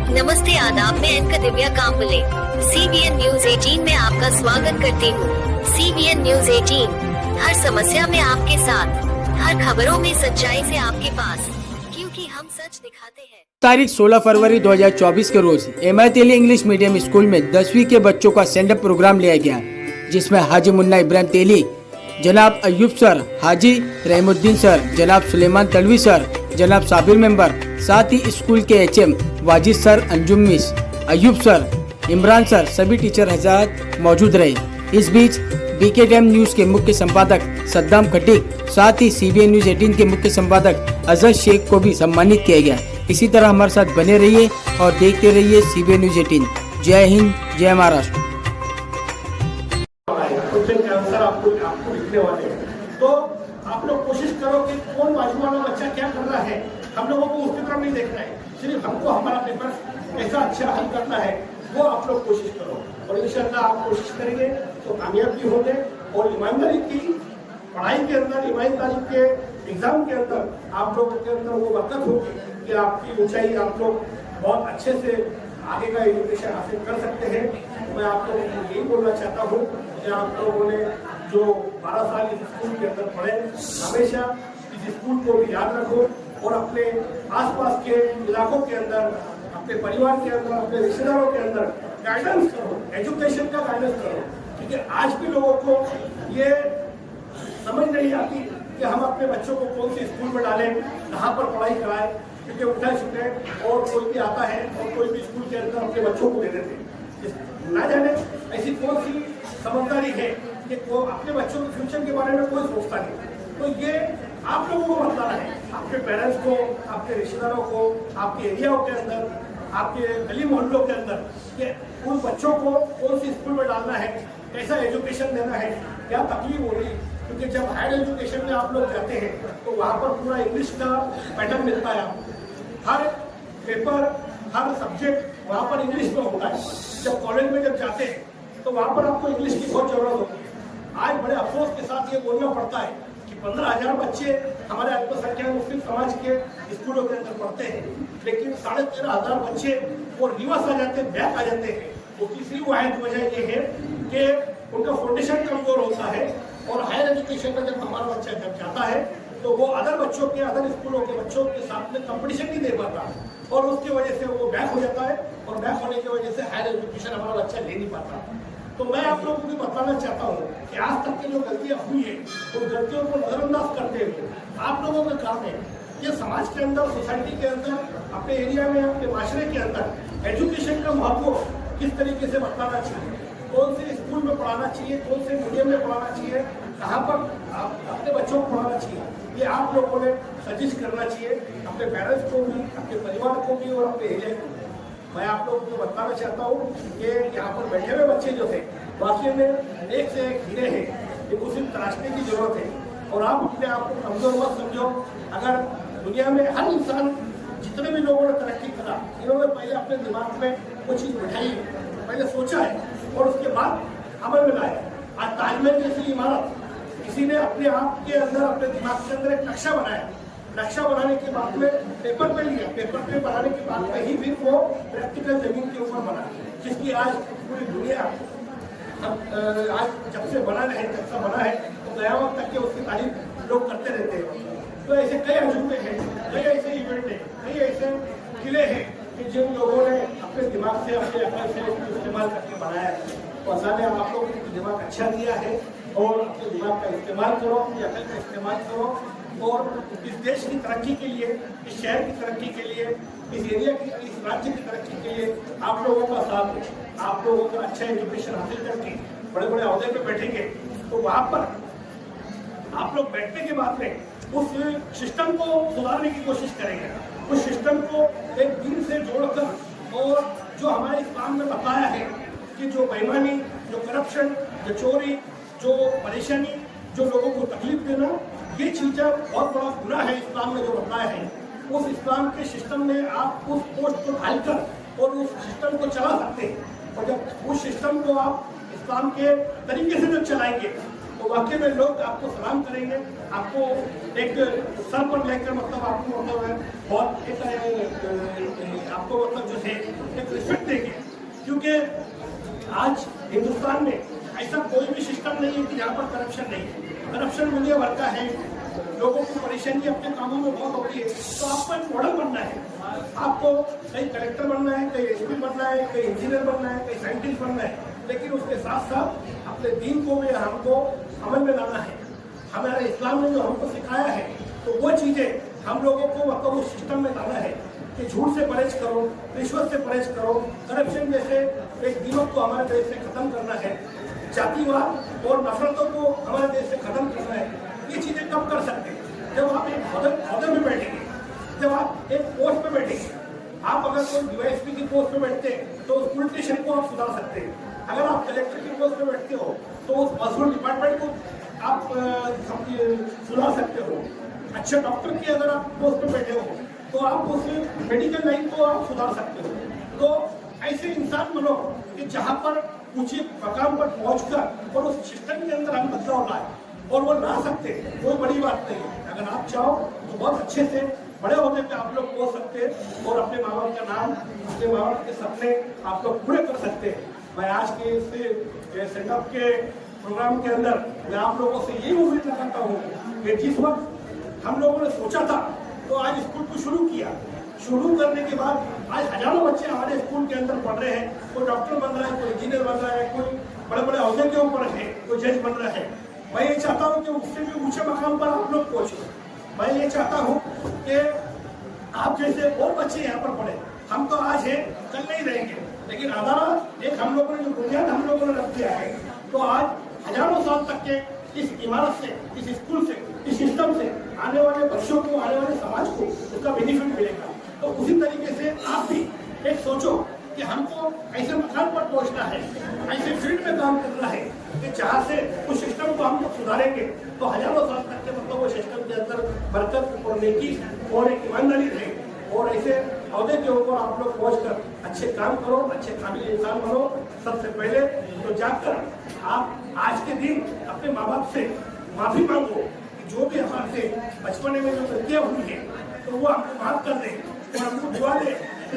नमस्ते आदाब, मैं anchor Divya Kamble CBN news 18 में आपका स्वागत करती हूँ। CBN न्यूज 18 हर समस्या में आपके साथ, हर खबरों में सच्चाई से आपके पास, क्योंकि हम सच दिखाते हैं। तारीख 16 फरवरी 2024 के रोज एमआई तेली इंग्लिश मीडियम स्कूल में 10वीं के बच्चों का स्टैंड अप प्रोग्राम लिया गया, जिसमें हाजी मुन्ना इब्राहिम तेली, जनाब अयूब सर, हाजी रहमुद्दीन सर, जनाब सुलेमान तलवी सर, जनाब साबिर मेंबर, साथ ही स्कूल के HM Wajid sir, Anjum miss, Ayub sir, Imran sir, सभी टीचर हजरात मौजूद रहे। इस बीच BK टाइम न्यूज के मुख्य संपादक सद्दाम खटीक, साथ ही CBN न्यूज 18 के मुख्य संपादक अजहर शेख को भी सम्मानित किया गया। इसी तरह हमारे साथ बने रहिए और देखते रहिए CBN न्यूज 18। जय हिंद, जय महाराष्ट्र। आपको लिखने वाले हैं, तो आप लोग कोशिश करो कि कौन बाजू वाला बच्चा क्या कर रहा है, हम लोगों को उसकी तरफ नहीं देखना है, सिर्फ हमको हमारा पेपर कैसा अच्छा हल करना है वो आप लोग कोशिश करो। और इंशाअल्लाह आप कोशिश करेंगे तो कामयाब भी होंगे। और ईमानदारी की पढ़ाई के अंदर, ईमानदारी के एग्जाम के अंदर आप लोगों के अंदर वो बरकत होगी कि आपकी ऊंचाई, आप लोग बहुत अच्छे से आगे का एजुकेशन हासिल कर सकते हैं। मैं आप लोगों को यही बोलना चाहता हूँ कि आप लोगों ने जो 12 साल इस स्कूल के अंदर पढ़े, हमेशा इस स्कूल को भी याद रखो और अपने आसपास के इलाकों के अंदर, अपने परिवार के अंदर, अपने रिश्तेदारों के अंदर गाइडेंस करो, एजुकेशन का गाइडेंस करो। क्योंकि आज भी लोगों को ये समझ नहीं आती कि हम अपने बच्चों को कौन से स्कूल में डालें, कहाँ पर पढ़ाई कराएं, क्योंकि उठा छुटे और कोई भी आता है और कोई भी स्कूल के अंदर अपने बच्चों को दे देते हैं। ना जाने ऐसी कौन सी समझदारी है कि वो अपने बच्चों के फ्यूचर के बारे में कोई सोचता नहीं। तो ये आप लोगों को बताना है, आपके पेरेंट्स को, आपके रिश्तेदारों को, आपके एरियाओं के अंदर, आपके गली मोहल्लों के अंदर, कि उन बच्चों को कौन सी स्कूल में डालना है, कैसा एजुकेशन देना है, क्या तकलीफ हो रही है। क्योंकि जब हायर एजुकेशन में आप लोग जाते हैं तो वहाँ पर पूरा इंग्लिश का पैटर्न मिलता है आपको, हर पेपर, हर सब्जेक्ट वहाँ पर इंग्लिश में होता है। जब कॉलेज में जब जाते हैं तो वहाँ पर आपको इंग्लिश की बहुत जरूरत होती है। आज बड़े अफसोस के साथ ये बोलना पड़ता है कि 15,000 बच्चे हमारे अल्पसंख्यक मुस्लिम समाज के स्कूलों के अंदर पढ़ते हैं, लेकिन 13,500 बच्चे वो रिवर्स आ जाते हैं, बैक आ जाते हैं। वो तीसरी वाहिद वजह ये है कि उनका फाउंडेशन कमजोर होता है और हायर एजुकेशन में जब हमारा बच्चा जब जाता है तो वो अदर बच्चों के, अदर स्कूलों के बच्चों के साथ में कंपटीशन नहीं दे पाता और उसकी वजह से वो बैक हो जाता है और बैक होने की वजह से हायर एजुकेशन हमारा बच्चा ले नहीं पाता। तो मैं आप लोगों को भी बताना चाहता हूँ कि आज तक की जो गलतियाँ हुई है उन गलतियों को नजरअंदाज करते हुए आप लोगों का काम है ये समाज के अंदर, सोसाइटी के अंदर, अपने एरिया में, अपने माशरे के अंदर एजुकेशन का महत्व किस तरीके से बताना चाहिए, कौन से स्कूल में पढ़ाना चाहिए, कौन से मीडियम में पढ़ाना चाहिए, कहाँ पर अपने बच्चों को पढ़ाना चाहिए, ये आप लोगों ने सजेस्ट करना चाहिए अपने पेरेंट्स को भी, अपने परिवार को भी और अपने एरिया को भी। मैं आप लोगों को बताना चाहता हूँ कि यहाँ पर बैठे हुए बच्चे जो थे वाकई में एक से एक हीरे हैं, इनको सिर्फ तराशने की जरूरत है। और आप अपने आप को कमजोर मत समझो। अगर दुनिया में हर इंसान, जितने भी लोगों ने तरक्की करा, इन्होंने पहले अपने दिमाग में वो चीज़ बिठाई, पहले सोचा है और उसके बाद अमल में लाया। आज ताजमहल जैसी इमारत किसी ने अपने आप के अंदर, अपने दिमाग के अंदर एक नक्शा बनाया, नक्शा बनाने के बाद में पेपर पे लिया, पेपर पे बनाने के बाद में ही फिर वो प्रैक्टिकल जमीन के ऊपर बना, जिसकी आज पूरी दुनिया आज जब से बना है, जब से बना है तो क़यामत तक के उसकी तारीफ लोग करते रहते हैं। तो ऐसे कई अजूबे हैं, कई ऐसे इवेंट हैं, कई ऐसे किले हैं कि जिन लोगों ने अपने दिमाग से, अपने अकल से इस्तेमाल करके बनाया है। तो अल्लाह ने आप लोगों को दिमाग अच्छा दिया है और अपने दिमाग का इस्तेमाल करो, अपनी अकल का इस्तेमाल करो और इस देश की तरक्की के लिए, इस शहर की तरक्की के लिए, इस एरिया की, इस राज्य की तरक्की के लिए आप लोगों का साथ है। आप लोगों का अच्छा एजुकेशन हासिल करके बड़े बड़े अहदे पे बैठेंगे तो वहाँ पर आप लोग बैठने के बाद में उस सिस्टम को सुधारने की कोशिश करेंगे, उस सिस्टम को एक दिन से जोड़कर, और जो हमारे इस्लाम में बताया है कि जो बेईमानी, जो करप्शन, जो चोरी, जो परेशानी, जो लोगों को तकलीफ देना, ये चीज़ें बहुत बड़ा गुनाह है इस्लाम में जो बताया है। उस इस्लाम के सिस्टम में आप उस पोस्ट को ढालकर और उस सिस्टम को चला सकते हैं। और जब उस सिस्टम को आप इस्लाम के तरीके से जब चलाएंगे तो तो वाकई में लोग आपको सलाम करेंगे, आपको एक सर पर लेकर मतलब आपको मतलब बहुत एक आपको मतलब जो है एक रिस्पेक्ट देंगे, क्योंकि आज हिंदुस्तान में ऐसा कोई भी सिस्टम नहीं है कि जहाँ पर करप्शन नहीं है। करप्शन दुनिया भर का है, लोगों को परेशानी अपने कामों में बहुत होती है। तो आपको एक मॉडल बनना है, आपको कहीं कलेक्टर बनना है, कहीं एसपी बनना है, कहीं इंजीनियर बनना है, कहीं साइंटिस्ट बनना है, लेकिन उसके साथ साथ अपने दीन को भी हमको अमल में लाना है। हमारे इस्लाम ने जो हमको सिखाया है तो वो चीज़ें हम लोगों को मतलब उस सिस्टम में लाना है कि झूठ से परहेज करो, रिश्वत से परहेज करो, करप्शन जैसे एक दिमाग को हमारे देश से खत्म करना है, जातिवाद और नफरतों को हमारे देश से खत्म करना है। ये चीज़ें कब कर सकते हैं? जब आप एक ओहदे में बैठेंगे, जब आप एक पोस्ट पे बैठेंगे। आप अगर कोई डीवाईएसपी की पोस्ट पे बैठते हैं तो उस पुलिस स्टेशन को आप सुधार सकते हैं। अगर आप कलेक्टर की पोस्ट पे बैठते हो तो उस पर्सनल डिपार्टमेंट को आप सुधार सकते हो। अच्छे डॉक्टर की अगर आप पोस्ट पे बैठे हो तो आप उस मेडिकल लाइन को आप सुधार सकते हो। तो ऐसे इंसान बनो कि जहाँ पर ऊंचे मकाम पर पहुंचकर और उस सिस्टम के अंदर हम बदलाव लाए, और वो ला सकते हैं, कोई बड़ी बात नहीं है। अगर आप चाहो तो बहुत अच्छे से बड़े होने पे आप लोग पहुंच सकते हैं और अपने माँ बाप का नाम, अपने माँ बाप के सपने आप लोग पूरे कर सकते हैं। मैं आज के इस सेटअप के प्रोग्राम के अंदर मैं आप लोगों से यही उम्मीद लगाता हूँ कि जिस वक्त हम लोगों ने सोचा था तो आज स्कूल को शुरू किया, शुरू करने के बाद आज हजारों बच्चे हमारे स्कूल के अंदर पढ़ रहे हैं। कोई डॉक्टर बन रहा है, कोई इंजीनियर बन रहा है, कोई बड़े बड़े अहदे के ऊपर है, कोई जज बन रहा है। मैं ये चाहता हूँ कि उससे भी ऊंचे मकाम पर आप लोग पहुंचो। मैं ये चाहता हूँ कि आप जैसे और बच्चे यहाँ पर पढ़े। हम तो आज हैं, कल नहीं रहेंगे, लेकिन आधार एक हम लोगों ने जो बुनियाद हम लोगों ने रख दिया है, तो आज हजारों साल तक के इस इमारत से, इस स्कूल से, इस सिस्टम से आने वाले बच्चों को, आने वाले समाज को उसका बेनिफिट मिलेगा। तो उसी तरीके से आप भी एक सोचो कि हमको ऐसे मकान पर पहुंचना है, ऐसे फील्ड में काम करना है कि जहाँ से उस सिस्टम को हम लोग सुधारेंगे तो हजारों साल तक के मतलब वो सिस्टम के अंदर बरकत और नेकी और एक ईमानदारी रहे। और ऐसे अहदे के ऊपर आप लोग पहुंचकर अच्छे काम करो, अच्छे काबिल इंसान बनो। सबसे पहले तो जाकर आप आज के दिन अपने माँ बाप से माफी मांगो कि जो भी हमारे से बचपने में जो गलतियाँ हुई है तो वो हमको माफ कर दें और हमको दुआ दें,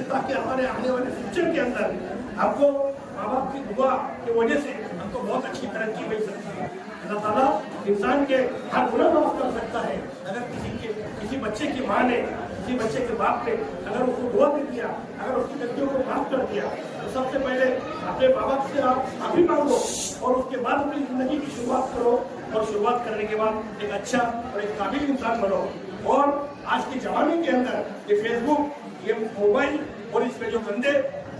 ताकि हमारे आने वाले फ्यूचर के अंदर हमको माँ बाप की दुआ की वजह से हमको बहुत अच्छी तरक्की मिल सकती है। अल्लाह ताला इंसान के हर गुनाह माफ कर सकता है। अगर किसी बच्चे की माँ ने, किसी बच्चे के बाप ने अगर उसको दुआ दे दिया, अगर उसकी गलतियों को माफ कर दिया, तो सबसे पहले अपने माँ बाप से आप माफी मांगो और उसके बाद अपनी जिंदगी की शुरुआत करो। और शुरुआत करने के बाद एक अच्छा और एक काबिल इंसान बनो। और आज के जमाने के अंदर ये फेसबुक, ये मोबाइल और इसमें जो गंदे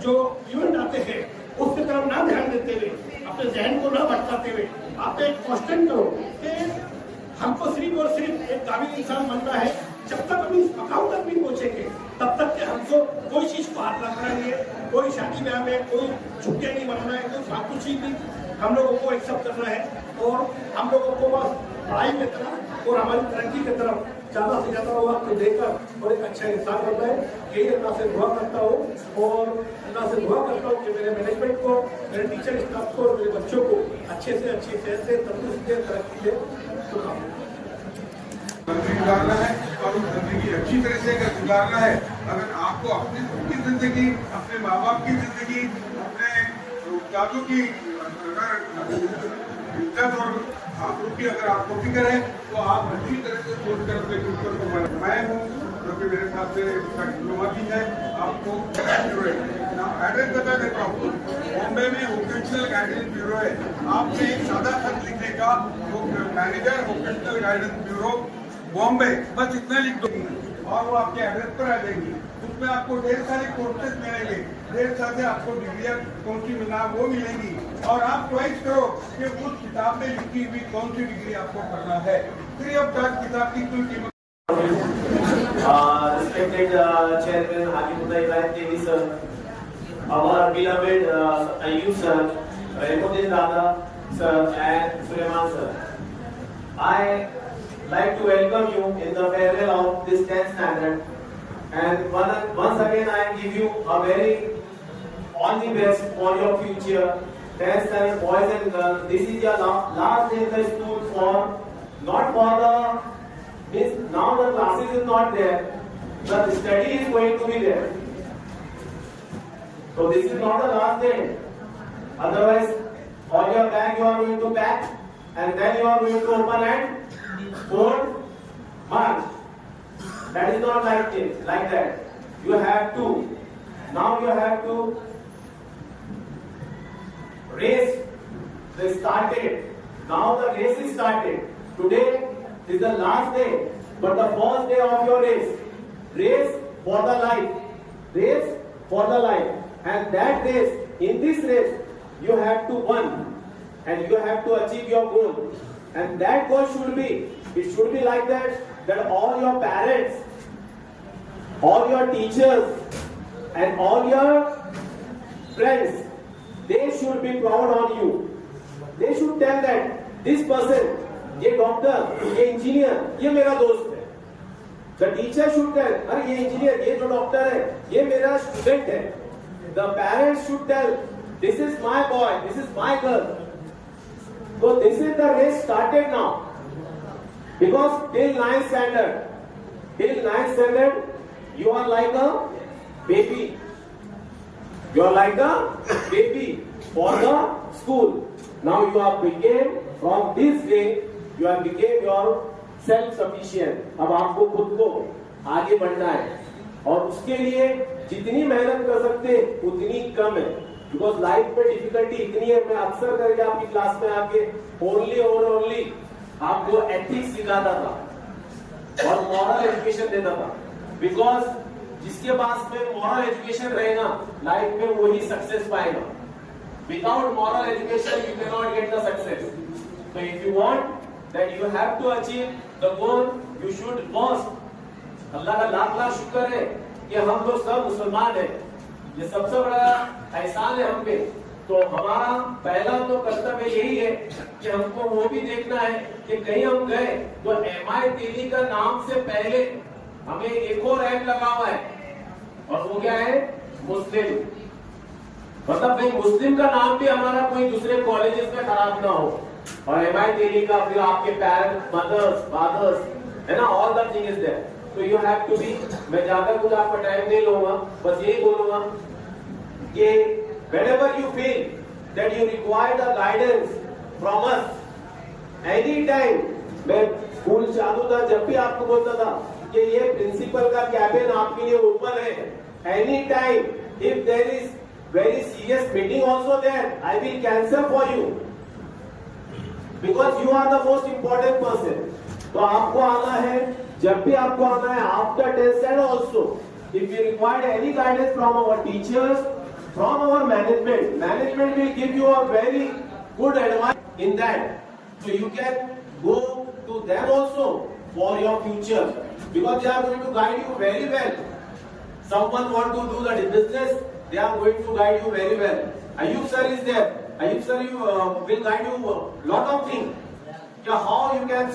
जो इवेंट आते हैं उसकी तरफ ना ध्यान देते हुए, अपने जहन को ना भटकाते हुए आप एक कॉन्स्टेंट करो कि हमको सिर्फ और सिर्फ एक काबिल इंसान बनना है। जब तक हम इस मकाम तक नहीं पहुंचेंगे तब तक के हमको कोई चीज को हाथ रखना नहीं है, कोई शादी ब्याह में कोई छुट्टियां नहीं बनाना है, कोई फालतू चीज नहीं हम लोगों को एक्सेप्ट करना है। और हम लोगों को बस पढ़ाई की तरफ और हमारी तरक्की की तरफ ज़्यादा से ज़्यादा वक्त देकर और एक अच्छा इंसान बनना है। यही अल्लाह से दुआ करता हूँ और अल्लाह से दुआ करता हूँ कि मेरे मैनेजमेंट को, मेरे टीचर स्टाफ को और मेरे बच्चों को अच्छे से अच्छी सेहत से, तंदुरुस्ती से, तरक्की से गुजारना है और उस जिंदगी अच्छी तरह से अगर गुजारना है, अगर आपको अपनी खुद की जिंदगी, अपने माँ बाप की जिंदगी, अपने दादों की इज्जत और आबरू की अगर आपको फिक्र है तो आप अच्छी तरह से सोच कर अपने फ्यूचर को बनाएं। मैं हूँ जो कि मेरे साथ से डिप्लोमा की है, आपको एड्रेस बता देता हूँ। बॉम्बे में वोकेशनल गाइडेंस ब्यूरो है। आपने एक सादा खत लिखने का, वो manager vocational guidance bureau Bombay, बस इतना लिख दो और वो आपके एड्रेस पर आ जाएंगी। उसमें आपको ढेर सारे कोर्सेज मिलेंगे, ढेर सारे आपको डिग्रियाँ कौन सी मिलना वो मिलेंगी और आप चॉइस करो कि उस किताब में लिखी हुई कौन सी डिग्री आपको करना है। फ्री ऑफ चार्ज किताब की कुल कीमत। Respected Chairman Hajimullah Ibrahim Teli sir, our beloved Ayub sir, Raimuddin Dada sir and Suleiman sir. I like to welcome you in the farewell of this 10th standard, and once again I give you a very all the best for your future. 10th standard boys and girls, this is your last day in the school, not for the means now the classes is not there, the study is going to be there. So this is not the last day. Otherwise, all your bag you are going to pack and then you are going to open at 4th March. That is not like that. You have to, now you have to race the start date. Now the race is started. Today is the last day, but the first day of your race. Race for the life. Race for the life. And that race, in this race, you have to win and you have to achieve your goal. And that goal should be, it should be like that all your parents, all your teachers, and all your friends, they should be proud on you. They should tell that this person, ये doctor, ये engineer, ये मेरा दोस्त है. The teacher should tell, अरे ये engineer, ये जो डॉक्टर है, ये मेरा स्टूडेंट है. The parents should tell, this is my boy, this is my girl. So this is the race started now. Because till 9th standard, you are like a baby. You are like a baby for the school. Now you have became, from this day, you have became your self-sufficient. अब आपको खुद को आगे बढ़ना है. और उसके लिए जितनी मेहनत कर सकते हैं उतनी कम है. बिकॉज लाइफ में डिफिकल्टी इतनी है. मैं अक्सर करके आपकी क्लास में आके ओनली आपको एथिक्स सिखाता था और मॉरल एजुकेशन देता था. बिकॉज जिसके पास में मॉरल एजुकेशन रहेगा लाइफ में वही सक्सेस पाएगा. Without moral education you can not get the success. So if you want that you have to achieve the goal, you should first. अल्लाह का लाख शुक्र है कि हम लोग सब मुसलमान हैं. ये सबसे बड़ा एहसान है हम पे. तो हमारा पहला तो कर्तव्य यही है कि हमको वो भी देखना है कि कहीं हम गए तो MI तेली का नाम से पहले हमें एक और रैंक लगा हुआ है और वो क्या है, मुस्लिम. मतलब भाई मुस्लिम का नाम भी हमारा कोई दूसरे कॉलेजेस में खराब ना हो. और MI तेली का फिर आपके पेरेंट्स, मदर्स, फादर्स, है ना, all the thing is there. तो यू हैव टू बी. मैं ज्यादा कुछ आपका टाइम नहीं लूंगा, बस यही बोलूंगा कि whenever you feel that you require the guidance from us, anytime. मैं स्कूल चालू था जब भी आपको बोलता था कि ये प्रिंसिपल का कैबिन आपके लिए ओपन है. Any time if there is very serious meeting also there, I will cancel for you because you are the most important person. तो आपको आना है, जब भी आपको आना है after 10th standard also. If you require any guidance from our teachers, from our management will give you a very good advice in that. So you can go to them also for your future because they are going to guide you very well. Someone want to do the business, they are going to guide you very well. Ayub sir is there. Ayub sir will guide you lot of things. How you can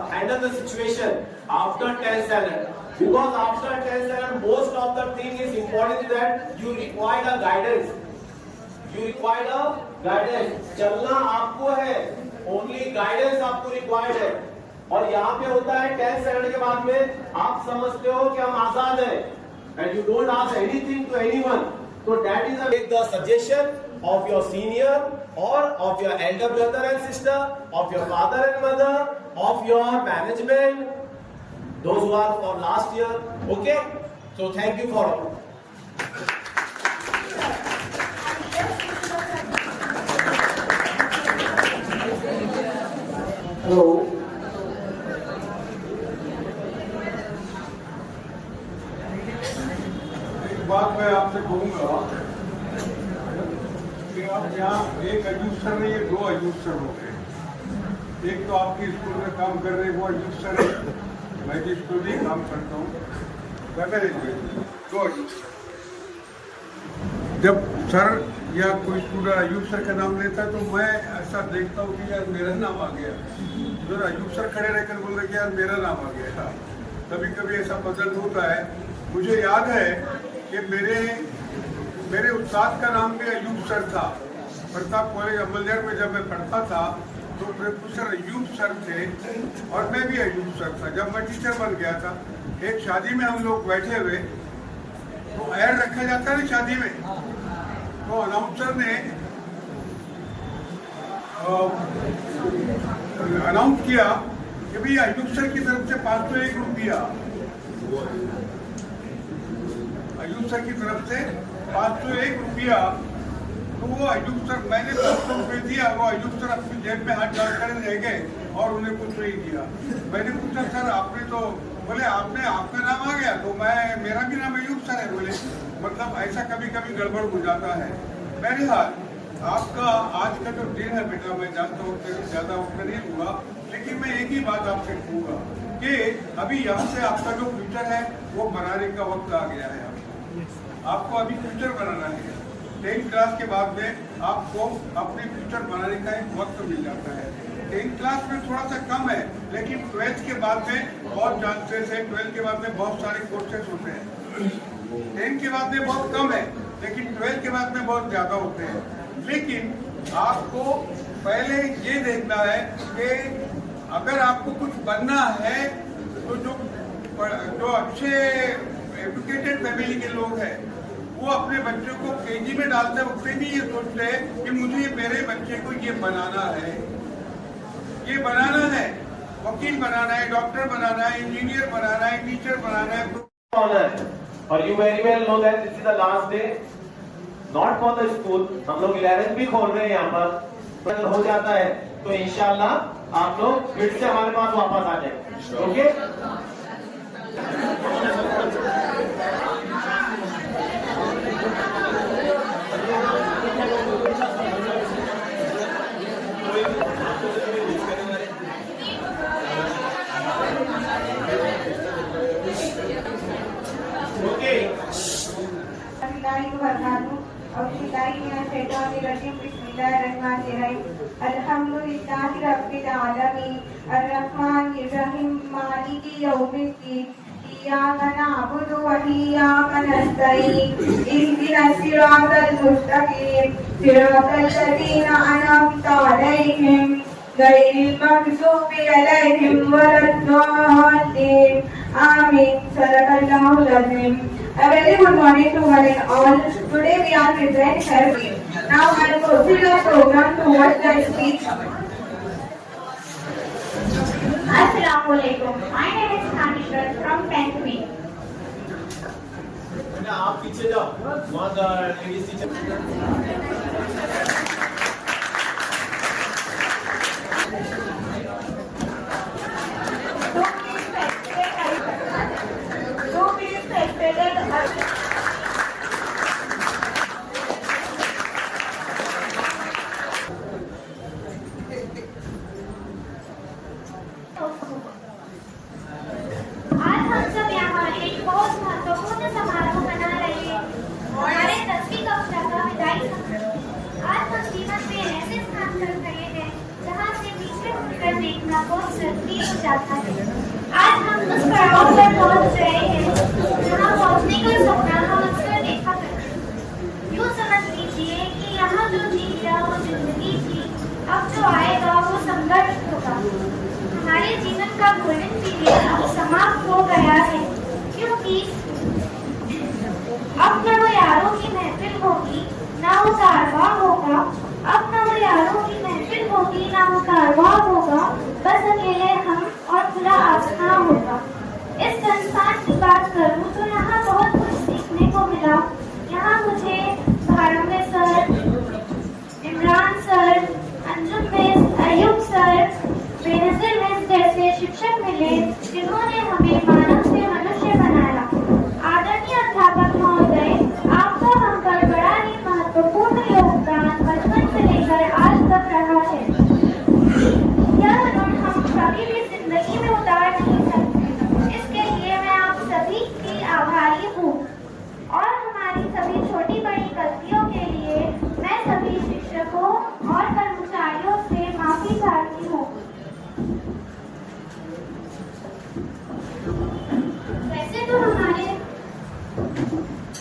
handle the situation after 10th standard. Because after 10th standard, most of the thing is important that you require a guidance. You require a guidance. चलना आपको है, only guidance आपको required है. और यहाँ पे होता है 10th standard के बाद में आप समझते हो कि हम आजाद हैं, and you don't ask anything to anyone. So that is the suggestion of your senior or of your elder brother and sister, of your father and mother, of your management. Those who are for last year, okay? So thank you for all. Hello. एक बात मैं आपसे कहूँगा कि आप यहाँ एक Ayub sir नहीं, ये 2 अयूब सर हो गए. एक तो आपकी स्कूल में काम कर रहे वो अयूब सर है, मैं जिस स्कूल में काम करता हूँ बेहतर एजुकेशन 2 अयूब सर. जब सर या कोई स्टूडेंट अयूब सर का नाम लेता है तो मैं ऐसा देखता हूँ कि यार मेरा नाम आ गया. जो अयूब सर खड़े रहकर बोल रहे कि यार मेरा नाम आ गया. कभी कभी ऐसा पसंद होता है. मुझे याद है कि मेरे उस्ताद का नाम भी अयूब सर था. प्रताप कॉलेज अमलनगर में जब मैं पढ़ता था तो प्रोफेसर अयूब सर थे और मैं भी अयूब सर था। जब मैं टीचर बन गया था, एक शादी में हम लोग बैठे हुए, तो ऐड रखा जाता है ना शादी में, तो अनाउंसर ने अनाउंस किया कि भाई अयूब सर की तरफ से 501 रुपया, अयूब सर की तरफ से 501 रुपया। तो वो अयूब सर, मैंने 200 रुपये दिया, वो अयूब सर अपनी जेब में हाथ डालकर रह गए और उन्हें कुछ नहीं दिया। मैंने पूछा सर आपने तो, बोले आपने, आपका नाम आ गया तो मैं, मेरा भी नाम अयूब सर है। बोले मतलब ऐसा कभी कभी गड़बड़ हो जाता है। बहरहाल आपका आज का जो दिन है बेटा, मैं जानता हूँ ज्यादा वक्त नहीं हुआ, लेकिन मैं एक ही बात आपसे कहूँगा कि अभी यहाँ से आपका जो फ्यूचर है वो बनाने का वक्त आ गया है। आपको अभी फ्यूचर बनाना है। 10th क्लास के बाद में आपको अपने फ्यूचर बनाने का एक वक्त मिल जाता है। 10th क्लास में थोड़ा सा कम है, लेकिन 12th के बाद में बहुत चांसेस है। 12th के बाद में बहुत सारे कोर्सेस होते हैं। 10th के बाद में बहुत कम है, लेकिन 12th के बाद में बहुत ज्यादा होते हैं। लेकिन आपको पहले ये देखना है कि अगर आपको कुछ बनना है तो जो अच्छे एजुकेटेड फैमिली के लोग हैं वो अपने बच्चों को केजी में डालते वक्त भी ये सोचते हैं कि मुझे मेरे बच्चे को ये बनाना है, ये बनाना है, वकील बनाना है, डॉक्टर बनाना है, इंजीनियर बनाना है, टीचर बनाना है। और you very well know that this is the last day not for the school. हम लोग 11th भी खोल रहे हैं यहाँ पर, हो जाता है तो इंशाल्लाह आप लोग फिर से हमारे पास वापस आ जाए। ओके, अल्हम्दुलिल्लाहि रब्बिल आलमीन अर्रहमानिर रहीम मालिकि यौमिद्दीन इय्याका नअबुदु व इय्याका नस्तईन इहदिनस सिरातल मुस्तकीम सिरातल लज़ीना अनअमता अलैहिम गैरिल मग़ज़ूबि अलैहिम वलद्दाल्लीन आमीन। सदक़ल्लाहुल अज़ीम। A very good morning to one and all. Today we are present here. Now I will proceed our program towards the speech. Assalamualaikum. My name is Kanisha from 10th B. आप पीछे जाओ, वहाँ English teacher. बहुत जरूरी हो जाता है। आज हम उस पड़ाव पर पहुंच रहे हैं जहां पहुंचने का सपना हम अक्सर देखा करते हैं। यूँ समझ लीजिए कि यहाँ जो जी लिया वो जिंदगी थी, अब जो आएगा वो संघर्ष होगा। हमारे जीवन का गोल्डन पीरियड अब समाप्त हो गया है, क्योंकि अब न वो यारों की महफिल होगी ना वो कारवां होगा। अब न वो यारों की महफिल होगी ना वो कारवां होगा, बस अकेले हम और खुला आसमां होगा। इस संस्थान की बात करूं तो यहाँ बहुत कुछ सीखने को मिला। यहाँ मुझे भारमे sir, Imran sir, Anjum miss, Ayub sir, Benazir miss जैसे शिक्षक मिले जिन्होंने हमें मानव से मनुष्य बनाया। आदरणीय अध्यापक महोदय, आपका हम पर बड़ा ही महत्वपूर्ण योगदान बचपन से लेकर आज तक रहा है। यह गुण हम कभी भी जिंदगी में उतार नहीं सकते। इसके लिए मैं आप सभी की आभारी हूँ और हमारी सभी छोटी बड़ी गलतियों के लिए मैं सभी शिक्षकों और कर्मचारियों से माफी चाहती हूँ।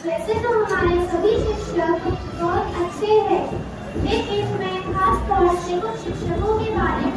वैसे तो हमारे सभी शिक्षक बहुत अच्छे हैं, लेकिन मैं खास तौर से कुछ शिक्षकों के बारे में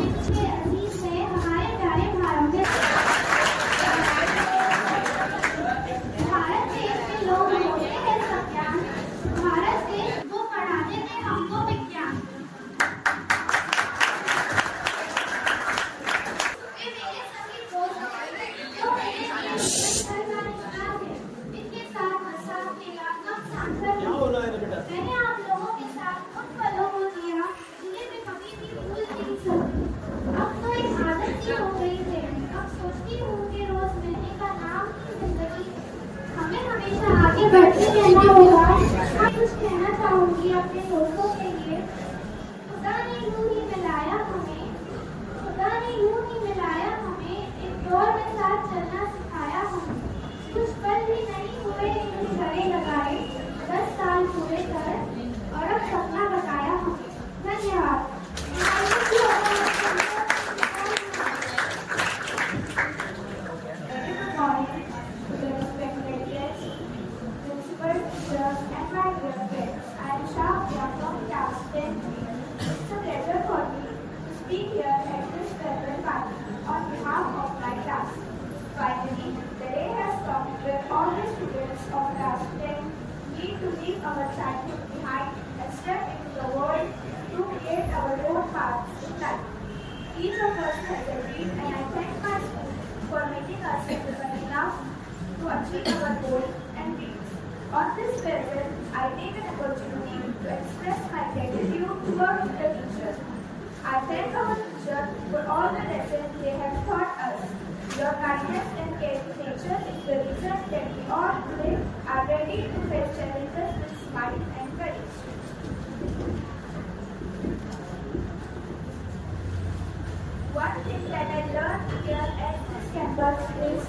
में बैठ के कहना होगा। मैं कुछ कहना चाहूंगी अपने दोस्तों के लिए। खुदा ने यूं ही मिलाया हमें, खुदा ने यूं ही मिलाया हमें, एक दौर में साथ चलना सिखाया हमें। कुछ पल भी नहीं हुए यूं गले लगाए, 10 साल पूरे कर और अब सपना बताया हमें। धन्यवाद। Finally, the day has come where all the students of class 10 need to leave our childhood behind and step into the world to create our own paths in life. Each of us has a dream, and I thank my school for making us capable enough to achieve our goals and dreams. On this farewell, I take an opportunity to express my gratitude towards the teachers. I thank our teachers for all the lessons they have taught us. Your kindness and caring nature is the reason that we all today are ready to face challenges with smile and courage. One thing that I learned here at this campus is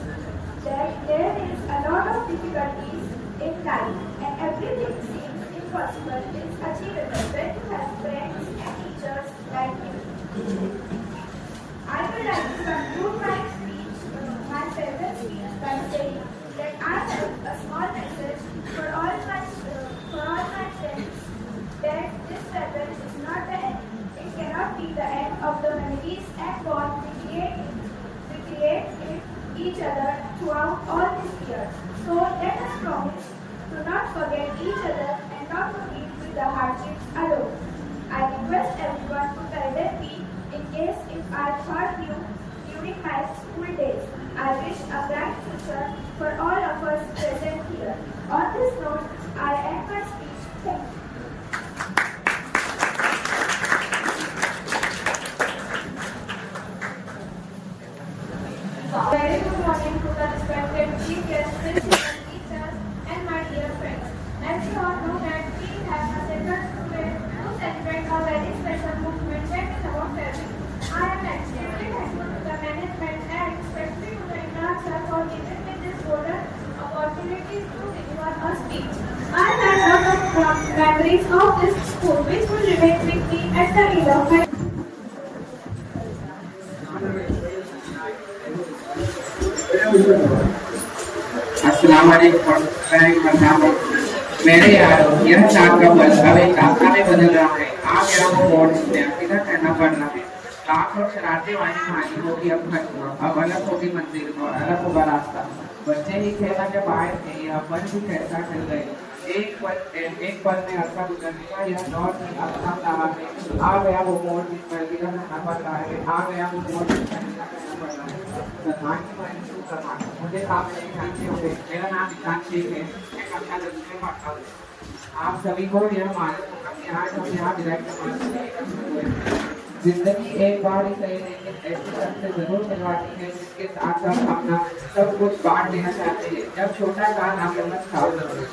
that there is a lot of difficulties in life, and everything seems impossible is achievable when you have friends and teachers like you. I would like to conclude my farewell speech by saying that I have a small message for all my friends that this farewell is not the end. It cannot be the end of the memories and bonds we create with each other throughout all these years. So let us promise to not forget each other and not to live with the hardships alone. I request everyone to pardon me in case if I hurt you during my school days. I wish a bright future for all of us present here. On this note, I end my speech. Thank you. Very good morning to the respected chief guests, principal, teachers, and my dear friends. As you all know that we have a sacred today to celebrate a very special movement that is about farewell. I am extremely thankful to the management and especially to the Imran sir for giving me this golden opportunity to deliver a speech. I have a lot of memories of this school which will remain with me at the end of my अस्सलामुअलैकुम, मेरे यारों, यह साल का पल अब एक रास्ता में बदल रहा है। आ गया वो बोर्ड जिसे फिक्र करना पड़ रहा है। लाख और शरारते वाली कहानी होगी अब खत्म, अब अलग होगी मंजिल और अलग होगा रास्ता। बच्चे ही खेला जब आए थे, यह पल भी कैसा चल गए। एक पल में अरसा गुजरने का यह दौर भी अब थम रहा है। आ गया वो मोड़ जिस पर फिक्र करना पड़ रहा है। आ गया वो मोड़ जिस पर फिक्र करना पड़ रहा है। मुझे आप नहीं जानते होंगे, मेरा नाम ईशान शेख है। मैं कक्षा 10 में पढ़ता हूँ। आप सभी को यह मालूम होगा कि आज हम यहाँ जिंदगी एक बार ही सही, लेकिन ऐसी सबसे जरूर मिलवाती है जिसके साथ हम अपना सब कुछ बांट लेना चाहते हैं। जब छोटा था नामलमत था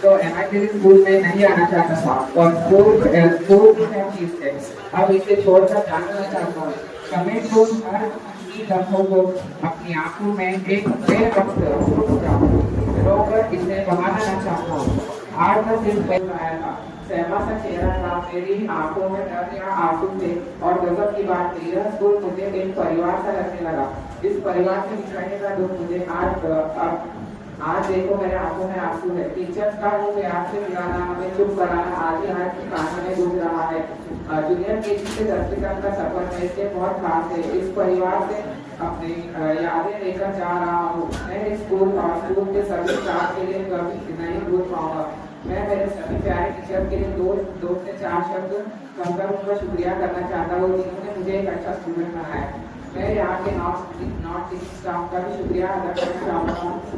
तो MIT स्कूल में नहीं आना चाहता था और स्कूल की क्या चीज है, अब इसे छोड़कर जाना चाहता हूँ। समय को हर लम्हों को अपनी आंखों में एक बेवक्त रोकर इसे बहाना ना चाहता हूँ। आज मैं सिर्फ आया था, सहमा सा चेहरा था, मेरी आंखों में डर या आंसू थे और गजब की बात थी, यह स्कूल मुझे एक परिवार सा लगने लगा। इस परिवार से निकलने का दुख मुझे आज देखो मेरे आंखों में आंसू है। टीचर्स का वो प्यार से मिलाना, हमें चुप कराना आज ही आज की कहानी में गुजर रहा है। जूनियर केजी से 10वीं तक का सफर मेरे लिए बहुत खास है। इस परिवार से अपनी यादें लेकर जा रहा हूँ। मैं स्कूल के सभी स्टाफ के लिए कभी नहीं भूल पाऊंगा। मैं मेरे सभी प्यारे टीचर के लिए दो से 4 शब्द कहकर उनका शुक्रिया करना चाहता हूँ जिन्होंने मुझे एक अच्छा स्टूडेंट बनाया। मैं यहाँ के नॉर्थ ईस्ट स्टाफ का भी शुक्रिया अदा करना चाहूँगा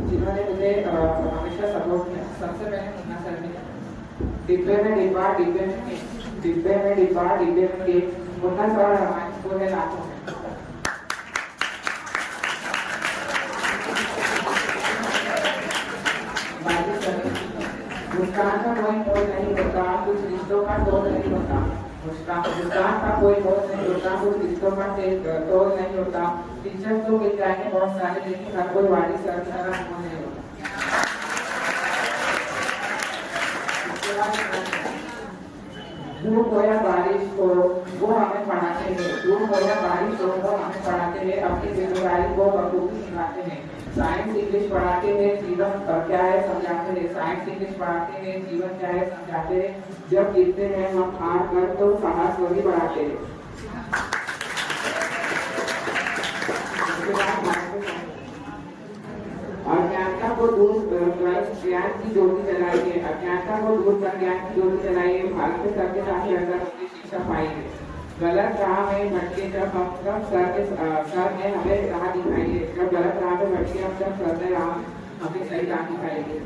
जिन्होंने मुझे हमेशा सपोर्ट किया। सबसे पहले मुन्ना सर ने डिब्बे में डिब्बा डिब्बे में केक मुन्ना सर हमारे स्कूल में लाखों में। मुस्कान का कोई मोल नहीं होता, कुछ रिश्तों का तोल नहीं होता। मुस्कान का कोई मोल नहीं होता, कुछ रिश्तों का तोल नहीं होता। टीचर तो मिल जाएंगे बहुत सारे, लेकिन हर कोई वाली सर नहीं होता। धूप हो या बारिश हो वो हमें पढ़ाते हैं, धूप हो या बारिश हो वो हमें पढ़ाते हैं, अपनी जिम्मेदारी को बखूबी निभाते हैं। साइंस इंग्लिश पढ़ाते हैं, जीवन क्या है समझाते हैं। साइंस इंग्लिश पढ़ाते हैं, जीवन क्या है समझाते हैं। जब गिरते हैं हम हार कर तो साहस वही बढ़ाते हैं। अज्ञानता को दूर कर ज्ञान की ज्योति जलाइए, अज्ञानता को दूर कर ज्ञान की ज्योति जलाइए। भारत के सबके साथ अंदर अपनी शिक्षा पाएंगे। गलत राह में भटके जब हम सर ने हमें राह दिखाइए। जब गलत राह में भटके हम जब सर ने राह हमें सही राह दिखाएंगे।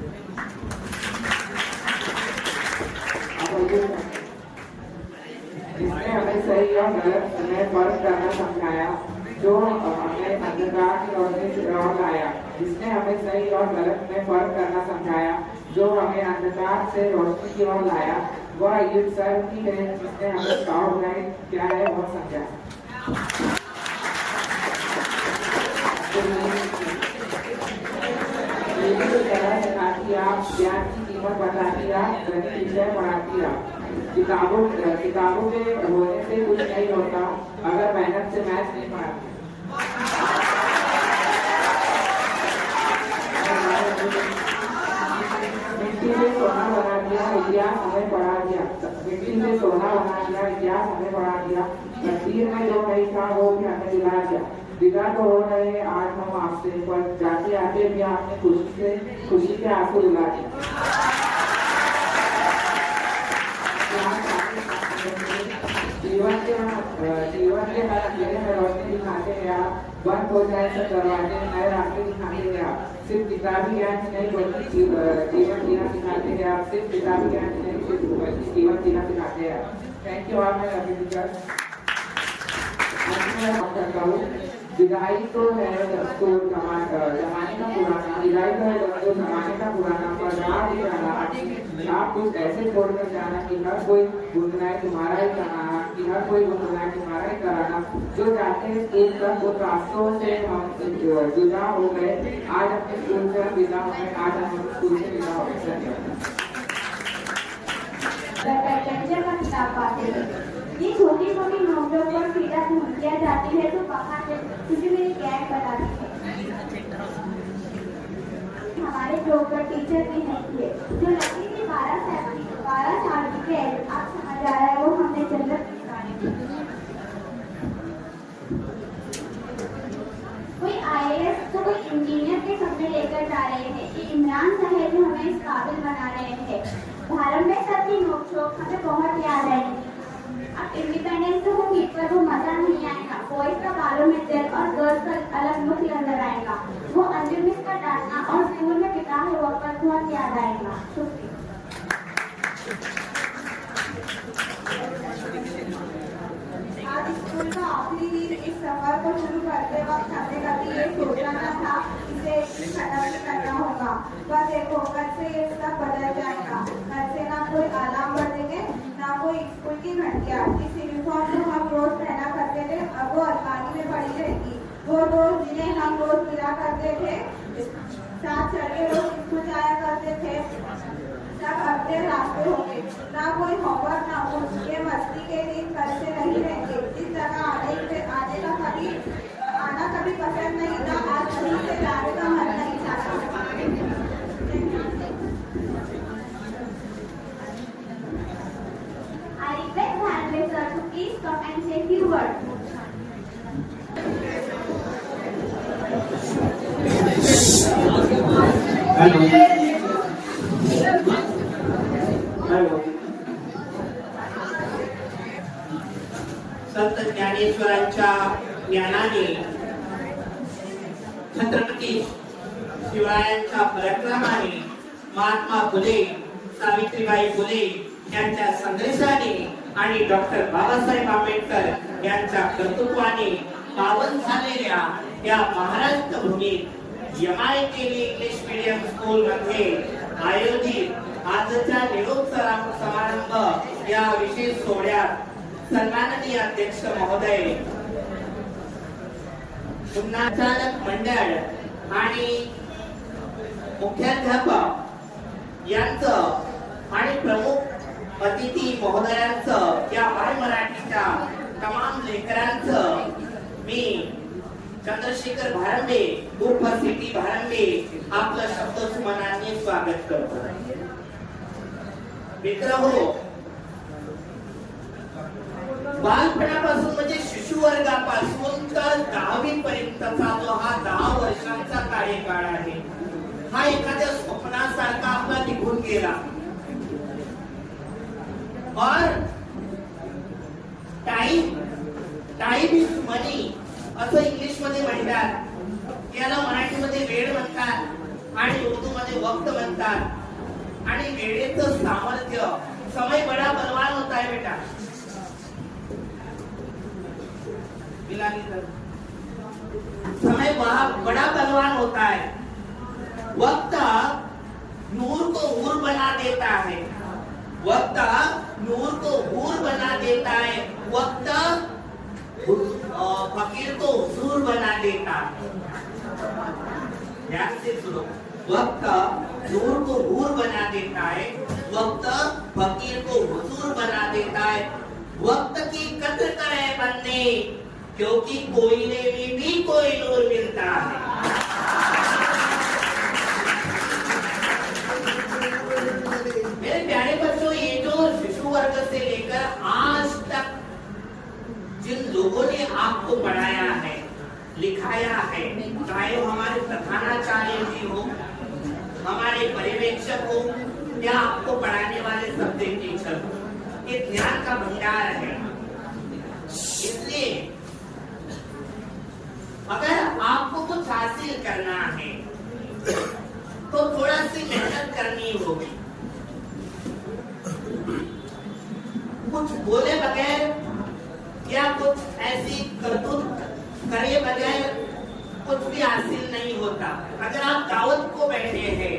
इसने हमें सही और गलत में फर्क करना समझाया, जो हमें अंधकार की रोशनी की ओर लाया। जिसने हमें सही और गलत में फर्क करना समझाया, जो हमें अंधकार से रोशनी की ओर लाया। वह अय्यूब सर की है, जिसने हमें स्काउट गाइड क्या है वह समझाया। ज्ञान की कीमत बताती आप, विषय पढ़ाती आप। किताबों के होने से कुछ नहीं होता अगर मेहनत से मैथ नहीं पढ़ाती। मिट्टी से सोना बना दिया, इतिहास हमें पढ़ा दिया। मिट्टी से सोना बना दिया, इतिहास हमें पढ़ा दिया। तस्वीर में जो नहीं था वो भी हमें दिला दिया। विदा तो हो रहे हैं आज हम आपसे, पर जाते आते भी आपने खुशी के आंसू दिला दिए। जीवन के हर अंधेरे में रोशनी दिखाते हैं आप। बंद हो जाए सब दरवाजे, नए रास्ते दिखाते हैं आप। सिर्फ किताबी ज्ञान नहीं बल्कि जीवन जीना सिखाते हैं आप। सिर्फ किताबी ज्ञान नहीं बल्कि जीवन जीना सिखाते हैं आप। Thank you. मैं अभी करता हूँ। विदाई तो है दस्तूर जमाने का पुराना, विदाई तो है दस्तूर जमाने का पुराना, पर रात ही रहना। आप कुछ ऐसे छोड़कर जाना कि हर कोई गुनगुनाए तुम्हारा ही कराना, कि हर कोई गुनगुनाए तुम्हारा ही कराना। जो जाते हैं स्कूल तक वो रास्तों से हम जुदा हो गए, आज अपने स्कूल से विदा हो गए, आज हम स्कूल से विदा हो गए। ये छोटी छोटी नोटों पर सीधा ढूंढ लिया जाती है तो कहाँ से तुझे मेरी गैंग बताती है। हमारे जोकर टीचर भी नहीं थे, जो लड़की थी 12 साल की है। आप समझ आ रहा है वो हमने जन्नत कोई IAS तो कोई इंजीनियर के सपने लेकर जा रहे हैं। ये इमरान साहब जो हमें इस काबिल बना रहे हैं। भारत में सबकी नोक-झोंक हमें बहुत याद आएगी। अब इंडिपेंडेंस तो होगी पर वो मजा नहीं आएगा। बॉयज का बालों में तेल और गर्ल्स का अलग लुक नजर आएगा। वो अंजुम का डांटना और स्कूल में बिताए वक्त पर बहुत याद आएगा। शुक्रिया। आज स्कूल का आखिरी दिन इस सफर को शुरू करते वक्त हमने कभी ये सोचा न था इसे खत्म करना होगा। पर देखो कल से ये सब बदल जाएगा। कल से ना कोई अलार्म बजेंगे ना कोई स्कूल की घंटियाँ। इस यूनिफॉर्म को हम रोज पहना करते थे, अब वो अलमारी में पड़ी रहेगी। वो रोज जिन्हें हम रोज मिला करते थे, साथ चढ़ के रोज स्कूल जाया करते थे, सब अपने रास्ते होंगे। ना कोई होमवर्क ना हो। ये मस्ती के दिन कल से नहीं रहेंगे। इस जगह आना कभी पसंद नहीं था, आज कहीं से जाने का मन नहीं चाहता। I request the handler to please come and say few words. Hello. संत ज्ञानेश्वरांच्या ज्ञानाने छत्रपती शिवरायांच्या पराक्रमाने महात्मा फुले सावित्रीबाई फुले यांच्या संदेशाने आणि डॉक्टर बाबासाहेब आंबेडकर यांच्या कर्तृत्वाने पावन झालेल्या या महाराष्ट्र भूमीत MITL इंग्लिश मीडियम स्कूल मध्ये आयोजित आजच्या निरोप समारंभ या विशेष सोहळ्यात सन्माननीय अध्यक्ष महोदय, पुन्हा चालक मंडळ आणि मुख्याध्यापक यांचं आणि प्रमुख अतिथी महोदयांचं, या बाय मराठीच्या तमाम लेकरांचं मी चंद्रशेखर भारंबे उर्फ सिटी भारंबे आपलं शब्दसुमनाने स्वागत करतो. मित्रहो, बालपणापासून म्हणजे शिशुवर्गापासून तर 10वी पर्यंतचा जो हा 10 वर्षांचा कार्यकाळ आहे, हा एखाद्या स्वप्नासारखा आपला निघून गेला. और टाइम इज मनी असं इंग्लिश मध्ये म्हणतात. याला मराठीमध्ये वेळ म्हणतात आणि उर्दू मध्ये वक्त म्हणतात. आणि वेळेचं सामर्थ्य, समय बडा बलवान होता है बेटा. समय बड़ा बलवान होता है. वक्त नूर को हूर बना देता है. वक्त नूर को हूर बना देता है. वक्त फकीर को हुजूर बना देता है. ध्यान से सुनो. वक्त नूर को हूर बना देता है. वक्त फकीर को हुजूर बना देता है. वक्त की कद्र करे बंदे, क्योंकि कोयले में भी कोई नूर मिलता है. मेरे प्यारे बच्चों, ये जो शिशु वर्ग से लेकर आज तक जिन लोगों ने आपको पढ़ाया है, लिखाया है, चाहे वो हमारे प्रधानाचार्य जी हो, हमारे पर्यवेक्षक हो, या आपको पढ़ाने वाले सब्जेक्ट टीचर हो, ये ज्ञान का भंडार है. इसलिए अगर आपको कुछ हासिल करना है तो थोड़ा सी मेहनत करनी होगी. कुछ बोले बगैर या कुछ ऐसी करतूत करे बगैर कुछ भी हासिल नहीं होता. अगर आप दावत को बैठे हैं,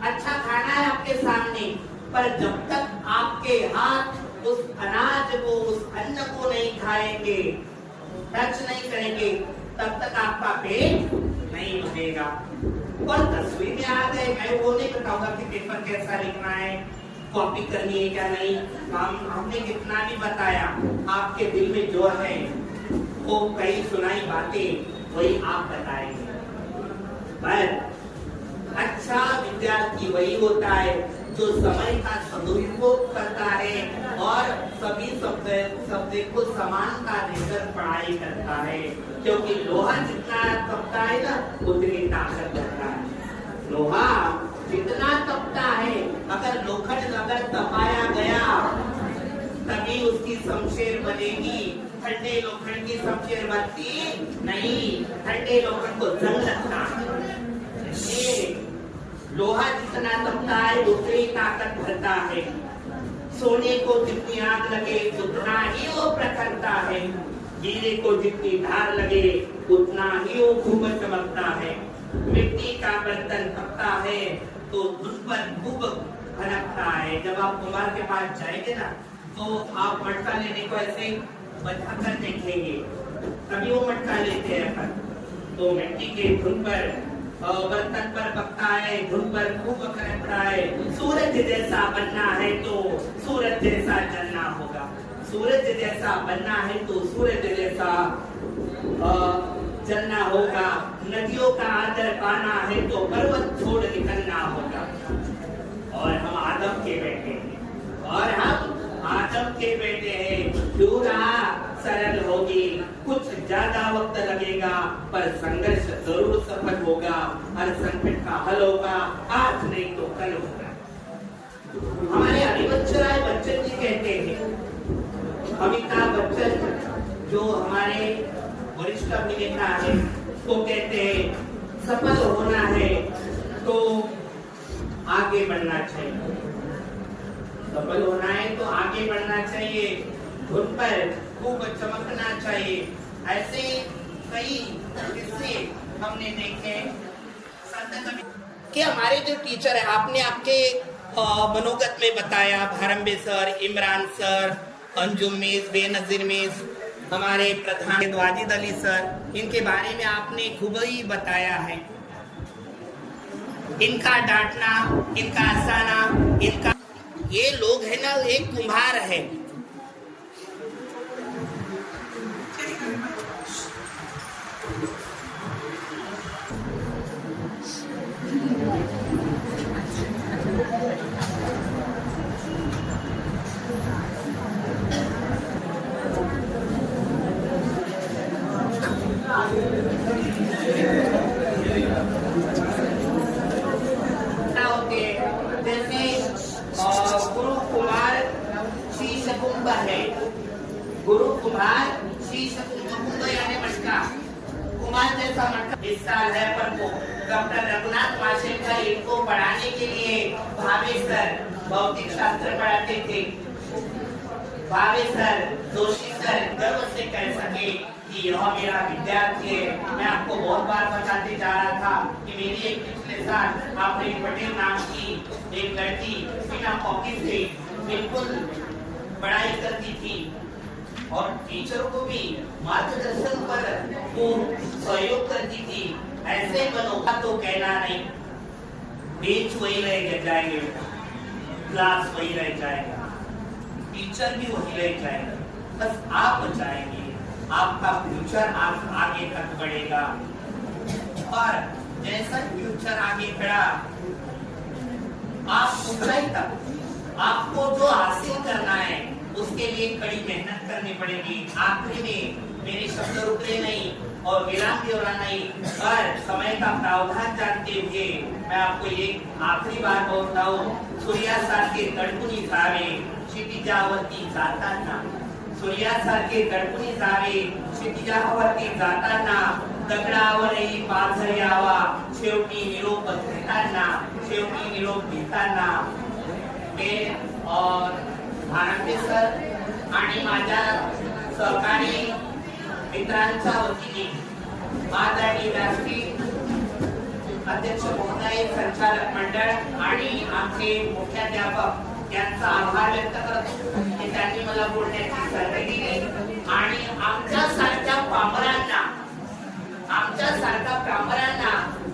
अच्छा खाना है आपके सामने, पर जब तक आपके हाथ उस अनाज को, उस अन्न को नहीं खाएंगे, टच नहीं करेंगे, तब तक आपका पेट नहीं भरेगा. और तस्वीर में आ गए, मैं वो नहीं बताऊंगा कि पेपर कैसा लिखना है, कॉपी करनी है क्या नहीं. हमने कितना भी बताया, आपके दिल में जो है वो कई सुनाई बातें वही आप बताएंगे. पर अच्छा विद्यार्थी वही होता है जो समय का सदुपयोग करता है और सभी सब्जेक्ट को समानता देकर पढ़ाई करता है. क्योंकि लोहा जितना तपता है ना, उतनी ताकत रखता है. लोहा जितना तपता है, अगर लोखंड अगर तपाया गया तभी उसकी शमशेर बनेगी. ठंडे लोखंड की शमशेर बनती नहीं, ठंडे लोखंड को जंग लगता है. लोहा जितना तपता है उतनी ताकत भरता है. सोने को जितनी आग लगे उतना ही वो प्रखरता है. हीरे को जितनी धार लगे उतना ही वो खूब चमकता है. मिट्टी का बर्तन तपता है तो धुन पर खूब भनकता है. जब आप कुम्हार के पास जाएंगे ना, तो आप मटका लेने को ऐसे बचाकर देखेंगे, तभी वो मटका लेते हैं. तो मिट्टी के धुन पर बर्तन पर पकता है, धुन पर खूब खनकता है. सूरज जैसा बनना है तो सूरज जैसा जलना होगा. सूरज जैसा बनना है तो सूरज जैसा जलना होगा. नदियों का आदर पाना है तो पर्वत छोड़ निकलना होगा. और हम आदम के बेटे हैं. क्यों रहा सरल होगी, कुछ ज्यादा वक्त लगेगा, पर संघर्ष जरूर सफल होगा. हर संकट का हल होगा, आज नहीं तो कल होगा. हमारे हरिवंश राय बच्चन जी कहते हैं, अमिताभ बच्चन जो हमारे वरिष्ठ अभिनेता है, वो कहते हैं सफल होना है तो आगे बढ़ना चाहिए. सफल होना है तो आगे बढ़ना चाहिए. धुन पर खूब चमकना चाहिए. ऐसे कई किस्से हमने देखे कि हमारे जो टीचर है, आपने आपके मनोगत में बताया, Bharambe sir, Imran sir, Anjum miss, Benazir miss, हमारे प्रधान वाजिद अली सर, इनके बारे में आपने खूब ही बताया है। इनका डांटना, इनका हंसाना, इनका, ये लोग है ना, एक कुम्हार है। गुरु कुमार शीश कुंभ है, गुरु कुमार शीश कुंभ यानी मटका, कुमार जैसा मटका। इस साल है पर को डॉक्टर रघुनाथ माशेलकर इनको पढ़ाने के लिए भावे सर भौतिक शास्त्र पढ़ाते थे। भावे सर, जोशी सर गर्व से कह सके कि यह मेरा विद्यार्थी है। मैं आपको बहुत बार बताते जा रहा था कि मेरी एक पिछले साल आपने पटेल नाम की एक लड़की बिना कॉपी से बिल्कुल पढ़ाई करती थी और टीचरों को भी मार्गदर्शन पर वो सहयोग करती थी। ऐसे बनो का तो कहना नहीं, बेंच वही रह जाएंगे, क्लास वही रह जाएगा, टीचर भी वही रह जाएगा, बस आप बचाएंगे, आपका फ्यूचर आगे तक बढ़ेगा। और जैसा फ्यूचर आगे बढ़ा, आप ऊंचाई तक, आपको जो हासिल करना है उसके लिए कड़ी मेहनत करनी पड़ेगी। आखिरी में मेरे शब्द रुके नहीं और विराम भी हो रहा नहीं, पर समय का प्रावधान जानते हुए मैं आपको एक आखिरी बार बोलता हूँ, सूर्यासारखे तडकुनी जावे क्षितिजावरती जाताना, सूर्यासारखे तडकुनी जावे क्षितिजावरती जाताना, दगडावरही पाझर यावा शेवटी निरोप घेताना, शेवटी निरोप घेताना। और भारंबे सर आणि माझ्या सहकारी मित्रांच्या वतीने आदरणीय व्यासपीठ अध्यक्ष महोदय, संचालक मंडळ आणि आमचे मुख्याध्यापक यांचा आभार व्यक्त करतो की त्यांनी मला बोलण्याची संधी दिली आणि आमच्यासारख्या पामरांना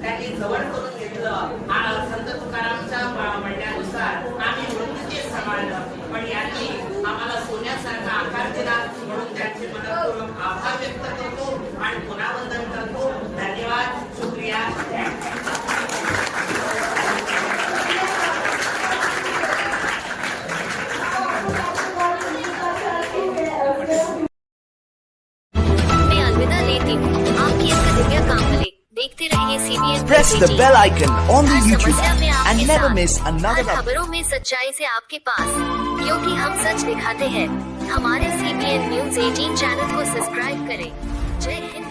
त्यांनी जवळ करून घेतलं आणि संत तुकारामच्या म्हणण्यानुसार आम्ही मृत्यूचे सांभाळलं, पण यांनी आम्हाला सोन्यासारखा आकार दिला, म्हणून त्यांचे मनपूर्वक आभार व्यक्त करतो आणि पुन्हा वंदन करतो। धन्यवाद, शुक्रिया। मैं अलविदा लेती हूँ, आपकी एक दिव्या कांबले। देखते रहिए CBN Press the bell icon on the her YouTube समस्या में app आपके and never साथ, miss another हर खबरों में सच्चाई से आपके पास, क्योंकि हम सच दिखाते हैं। हमारे CBN News 18 चैनल को सब्सक्राइब करें। जय हिंद।